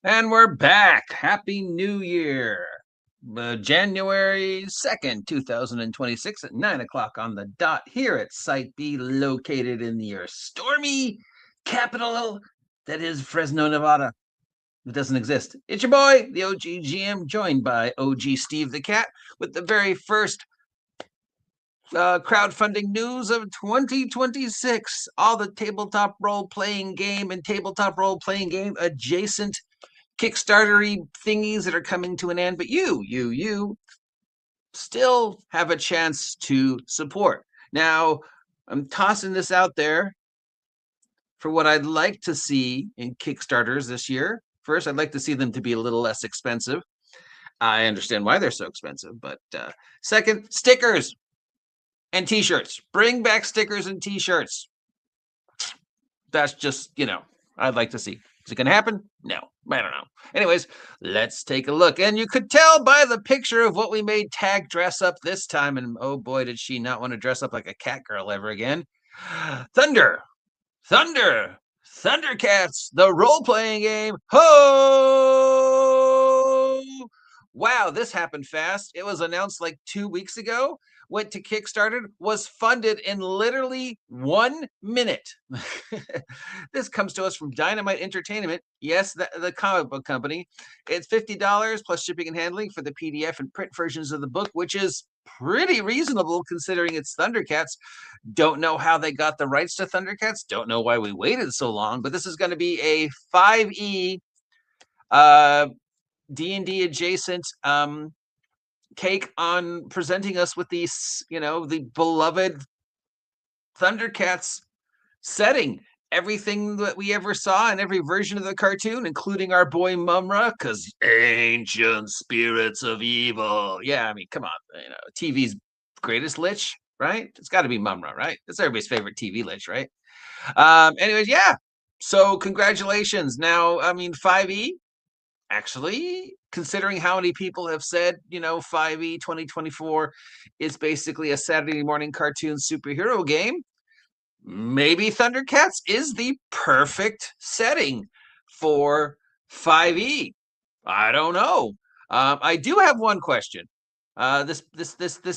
And we're back. Happy New Year. January 2nd, 2026 at 9 o'clock on the dot here at Site B, located in your stormy capital that is Fresno, Nevada. It doesn't exist. It's your boy, the OGGM, joined by OG Steve the Cat with the very first crowdfunding news of 2026. All the tabletop role-playing game and tabletop role-playing game adjacent Kickstartery thingies that are coming to an end, but you still have a chance to support. Now, I'm tossing this out there for what I'd like to see in Kickstarters this year. First, I'd like to see them to be a little less expensive. I understand why they're so expensive, but second, stickers and t-shirts. Bring back stickers and t-shirts. That's just, I'd like to see. Is it going to happen? No, I don't know. Anyways, let's take a look. And you could tell by the picture of what we made Tag dress up this time. And oh boy, did she not want to dress up like a cat girl ever again. Thunder, Thundercats, the role-playing game. Ho! Wow, this happened fast. It was announced like 2 weeks ago, went to Kickstarter, was funded in literally 1 minute. This comes to us from Dynamite Entertainment. Yes, the comic book company. It's $50 plus shipping and handling for the PDF and print versions of the book, which is pretty reasonable considering it's Thundercats. Don't know how they got the rights to Thundercats. Don't know why we waited so long, but this is going to be a 5e D&D adjacent take on presenting us with these, the beloved Thundercats setting. Everything that we ever saw in every version of the cartoon, including our boy Mumra, because ancient spirits of evil. Yeah, I mean, come on, TV's greatest lich, right? It's got to be Mumra, right? That's everybody's favorite TV lich, right? Anyways, yeah. So congratulations. Now, I mean, 5e, actually, considering how many people have said, 5e 2024 is basically a Saturday morning cartoon superhero game, maybe Thundercats is the perfect setting for 5e. I don't know. I do have one question. This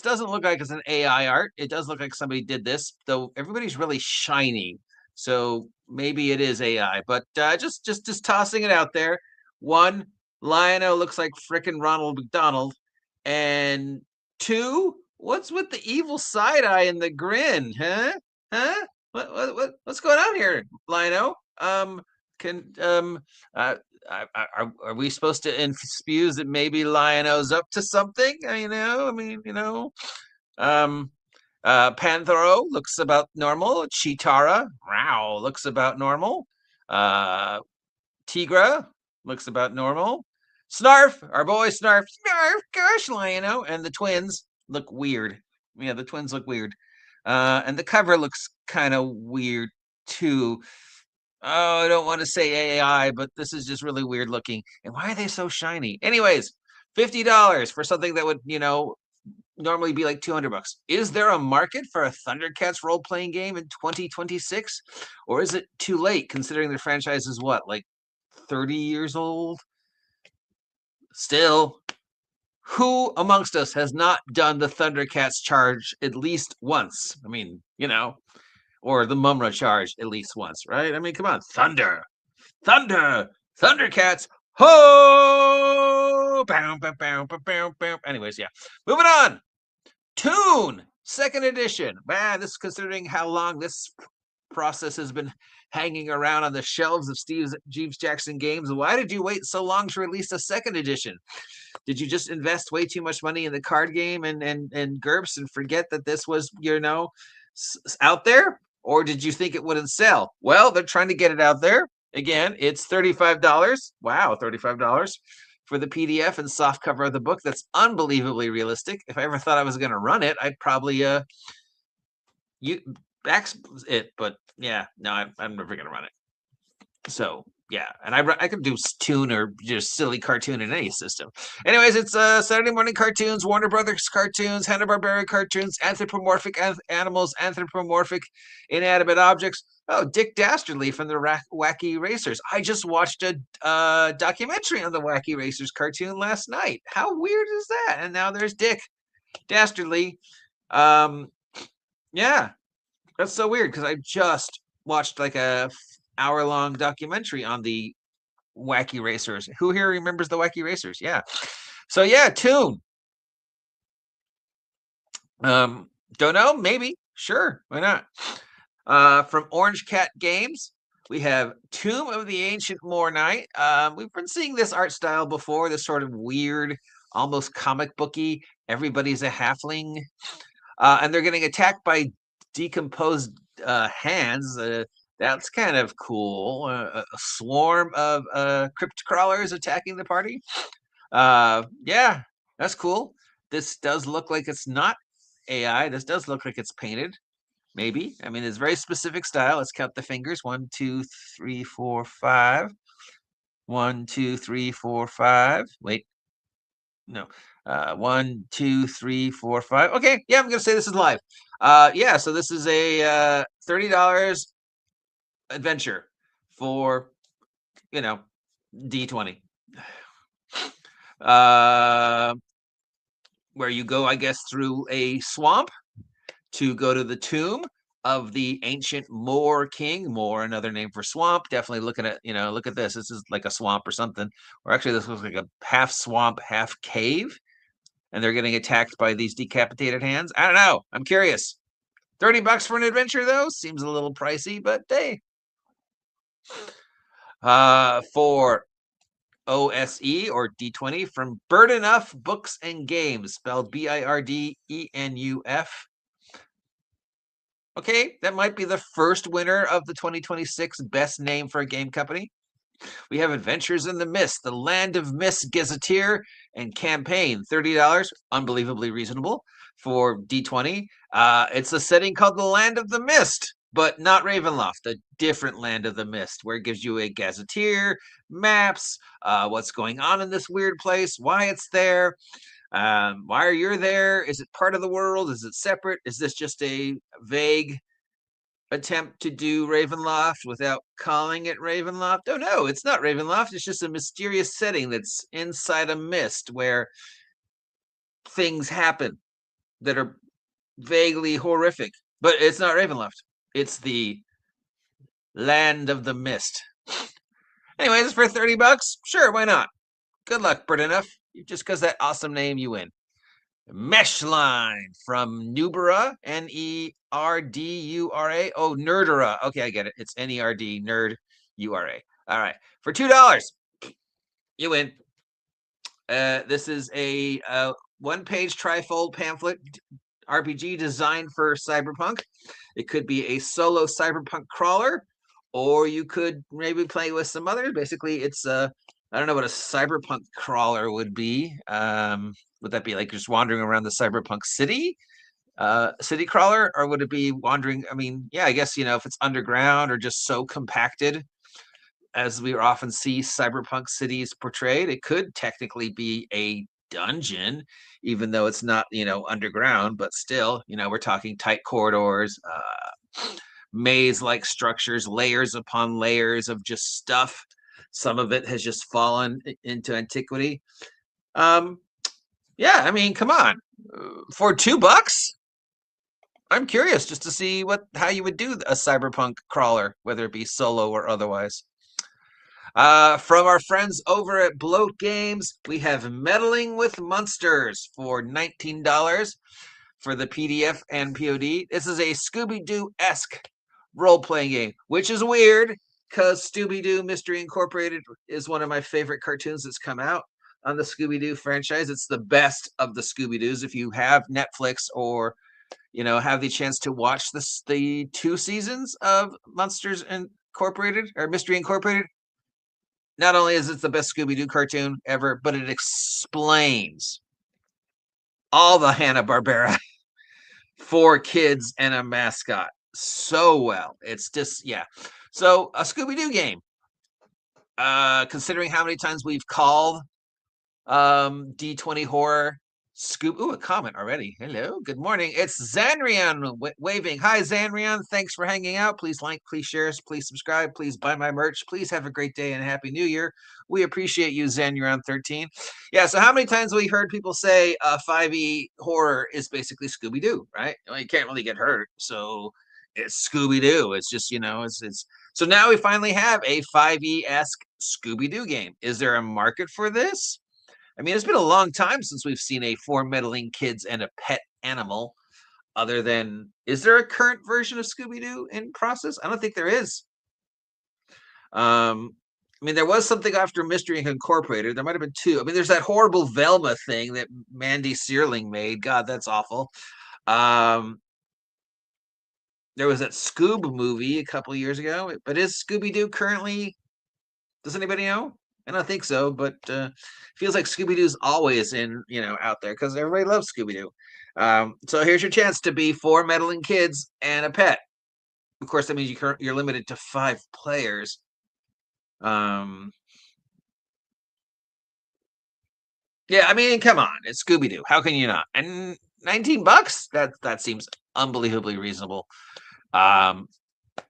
doesn't look like it's an AI art. It does look like somebody did this, though everybody's really shiny. So maybe it is AI, but just tossing it out there. One, Lionel looks like frickin' Ronald McDonald, and two, what's with the evil side eye and the grin, huh? Huh? What's going on here, Lionel? Can are we supposed to infuse that maybe Lionel's up to something? Um, Panthro looks about normal. Chitara, wow, looks about normal. Tigra looks about normal. Snarf, our boy Snarf, gosh, Lionel, and the twins look weird. Yeah, the twins look weird. And the cover looks kind of weird too. Oh, I don't want to say AI, but this is just really weird looking. And why are they so shiny? Anyways, $50 for something that would, normally be like $200. Is there a market for a Thundercats role-playing game in 2026? Or is it too late considering the franchise is what, like 30 years old? Still, who amongst us has not done the Thundercats charge at least once? I mean, or the Mumra charge at least once, right? I mean, come on, Thunder, Thundercats, ho! Anyways, yeah, moving on. Toon, second edition. Man, this is considering how long this process has been hanging around on the shelves of Jeeves Jackson games. Why did you wait so long to release a second edition? Did you just invest way too much money in the card game and GURPS and forget that this was, out there? Or did you think it wouldn't sell? Well, they're trying to get it out there. Again, it's $35. Wow, $35 for the PDF and soft cover of the book. That's unbelievably realistic. If I ever thought I was going to run it, I'd probably back it. But yeah, no, I'm never going to run it. So yeah, and I could do toon or just silly cartoon in any system. Anyways, it's Saturday morning cartoons, Warner Brothers cartoons, Hanna-Barbera cartoons, anthropomorphic animals, anthropomorphic inanimate objects. Oh, Dick Dastardly from the Wacky Racers. I just watched a documentary on the Wacky Racers cartoon last night. How weird is that? And now there's Dick Dastardly. Yeah, that's so weird because I just watched like a hour-long documentary on the Wacky Racers. Who here remembers the Wacky Racers? Yeah. So yeah, toon. Don't know. Maybe. Sure. Why not? From Orange Cat Games, we have Tomb of the Ancient Moor Knight. We've been seeing this art style before. This sort of weird, almost comic booky. Everybody's a halfling, and they're getting attacked by decomposed hands. That's kind of cool. A swarm of crypt crawlers attacking the party. Yeah, that's cool. This does look like it's not AI. This does look like it's painted. Maybe. I mean, it's very specific style. Let's count the fingers. 1, 2, 3, 4, 5. 1, 2, 3, 4, 5. Wait. No. 1, 2, 3, 4, 5. Okay. Yeah, I'm gonna say this is live. Yeah. So this is a $30 adventure for D20. Where you go, I guess, through a swamp to go to the tomb of the ancient Moor king. Moor, another name for swamp. Definitely looking at, look at this. This is like a swamp or something. Or actually, this looks like a half swamp, half cave. And they're getting attacked by these decapitated hands. I don't know. I'm curious. $30 for an adventure, though, seems a little pricey, but hey. For OSE or D20 from Bird Enough Books and Games, spelled BIRDENUF. Okay, that might be the first winner of the 2026 best name for a game company. We have Adventures in the Mist, the Land of Mist Gazetteer and Campaign, $30, unbelievably reasonable for D20. It's a setting called the Land of the Mist, but not Ravenloft, a different Land of the Mist, where it gives you a gazetteer, maps, what's going on in this weird place, why it's there, why are you there? Is it part of the world? Is it separate? Is this just a vague attempt to do Ravenloft without calling it Ravenloft? Oh no, it's not Ravenloft. It's just a mysterious setting that's inside a mist where things happen that are vaguely horrific. But it's not Ravenloft. It's the Land of the Mist. Anyways, for $30, sure, why not? Good luck, Bird Enough. Just because that awesome name, you win. Meshline from Nubura, Nerdura. Oh, Nerdura. Okay, I get it. It's Nerd, Nerd, Ura. All right, for $2, you win. This is a one-page trifold pamphlet RPG designed for Cyberpunk. It could be a solo Cyberpunk crawler, or you could maybe play with some others. Basically, it's I don't know what a Cyberpunk crawler would be. Would that be like just wandering around the Cyberpunk city, city crawler, or would it be wandering? I mean, yeah, I guess if it's underground or just so compacted, as we often see Cyberpunk cities portrayed, it could technically be a dungeon, even though it's not underground. But still, we're talking tight corridors, maze-like structures, layers upon layers of just stuff. Some of it has just fallen into antiquity. Yeah, I mean, come on. For $2, I'm curious just to see how you would do a Cyberpunk crawler, whether it be solo or otherwise. From our friends over at Bloat Games, we have Meddling with Monsters for $19 for the PDF and POD. This is a Scooby-Doo-esque role-playing game, which is weird because Scooby-Doo Mystery Incorporated is one of my favorite cartoons that's come out on the Scooby-Doo franchise. It's the best of the Scooby-Doos. If you have Netflix or have the chance to watch the 2 seasons of Monsters Incorporated or Mystery Incorporated, not only is it the best Scooby-Doo cartoon ever, but it explains all the Hanna-Barbera for kids and a mascot so well. It's just, yeah. So a Scooby-Doo game. considering how many times we've called D20 horror. Scoop. Ooh, a comment already. Hello. Good morning. It's Zanrian waving. Hi, Zanrian. Thanks for hanging out. Please like, please share, please subscribe, please buy my merch. Please have a great day and a happy new year. We appreciate you, Zanrian13. Yeah, so how many times have we heard people say 5e horror is basically Scooby-Doo, right? Well, you can't really get hurt, so it's Scooby-Doo. It's just, it's so now we finally have a 5e-esque Scooby-Doo game. Is there a market for this? I mean, it's been a long time since we've seen a 4 meddling kids and a pet animal. Other than, is there a current version of Scooby-Doo in process? I don't think there is. I mean, there was something after Mystery Incorporated. There might have been 2. I mean, there's that horrible Velma thing that Mandy Searling made. God, that's awful. There was that Scoob movie a couple years ago. But is Scooby-Doo currently? Does anybody know? I don't think so, but feels like Scooby-Doo's always out there because everybody loves Scooby-Doo. So here's your chance to be 4 meddling kids and a pet. Of course, that means you're limited to 5 players. Yeah, I mean, come on, it's Scooby-Doo. How can you not? And $19? That seems unbelievably reasonable.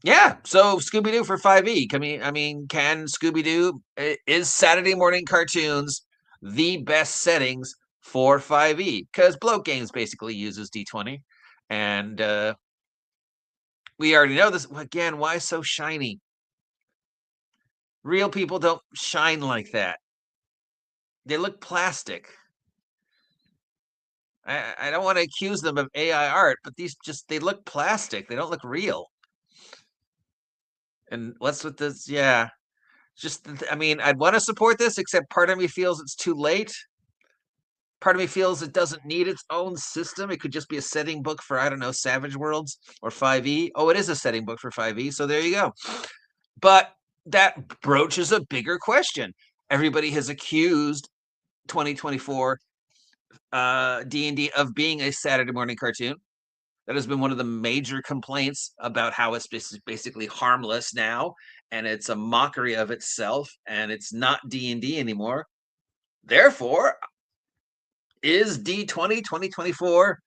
Yeah, so Scooby-Doo for 5e. I mean, can Scooby-Doo, is Saturday morning cartoons the best settings for 5e? Because Bloat Games basically uses D20. And we already know this. Again, why so shiny? Real people don't shine like that. They look plastic. I don't want to accuse them of AI art, but they look plastic. They don't look real. And what's with this? Yeah. I mean, I'd want to support this, except part of me feels it's too late. Part of me feels it doesn't need its own system. It could just be a setting book for, I don't know, Savage Worlds or 5e. Oh, it is a setting book for 5e, so there you go. But that broaches a bigger question. Everybody has accused 2024 D&D of being a Saturday morning cartoon. That has been one of the major complaints about how it's basically harmless now, and it's a mockery of itself, and it's not D&D anymore. Therefore, is D20 2024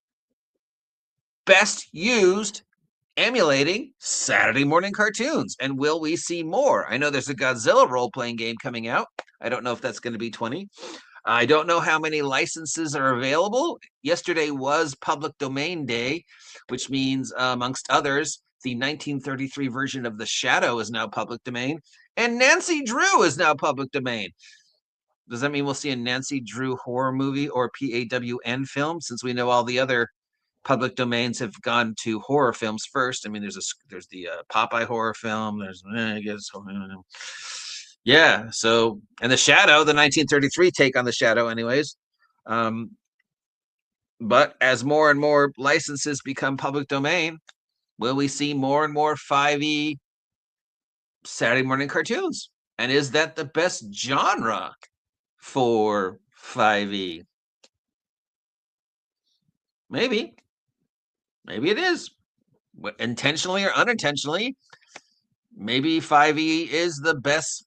best used emulating Saturday morning cartoons? And will we see more? I know there's a Godzilla role-playing game coming out. I don't know if that's going to be 20. I don't know how many licenses are available. Yesterday was public domain day, which means, amongst others, the 1933 version of The Shadow is now public domain, and Nancy Drew is now public domain. Does that mean we'll see a Nancy Drew horror movie or PAWN film, since we know all the other public domains have gone to horror films first? I mean, there's the Popeye horror film. There's, I guess, yeah. So, and The Shadow, the 1933 take on The Shadow, anyways. But as more and more licenses become public domain, will we see more and more 5e Saturday morning cartoons? And is that the best genre for 5e? Maybe it is, intentionally or unintentionally. Maybe 5e is the best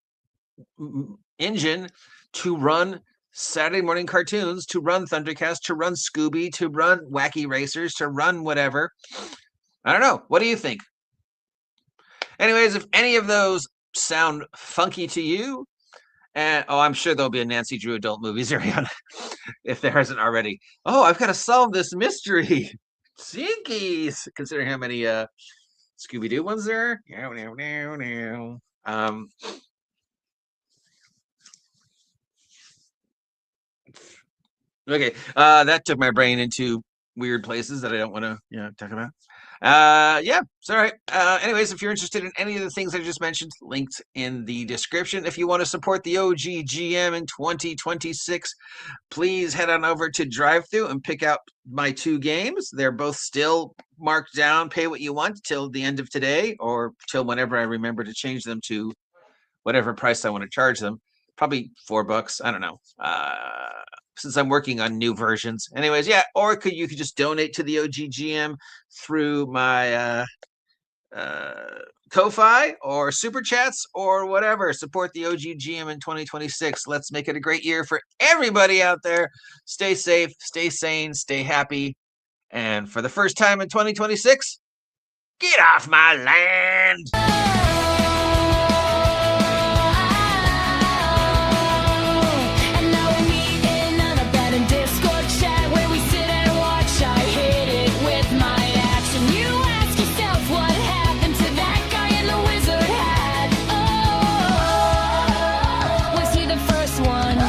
engine to run Saturday morning cartoons, to run Thundercats, to run Scooby, to run Wacky Racers, to run whatever. I don't know. What do you think? Anyways, if any of those sound funky to you, and I'm sure there'll be a Nancy Drew adult movie, Zerion, if there hasn't already. Oh, I've got to solve this mystery. Sinkies, considering how many Scooby-Doo ones there are. Okay, that took my brain into weird places that I don't want to talk about. Yeah, it's all right. Anyways, if you're interested in any of the things I just mentioned, linked in the description. If you want to support the OGGM in 2026, please head on over to DriveThru and pick out my 2 games. They're both still marked down, pay what you want till the end of today, or till whenever I remember to change them to whatever price I want to charge them. Probably $4. I don't know. Since I'm working on new versions. Anyways, yeah, or you could just donate to the OGGM through my Ko-Fi or Super Chats or whatever. Support the OGGM in 2026. Let's make it a great year for everybody out there. Stay safe, stay sane, stay happy. And for the first time in 2026, get off my land! One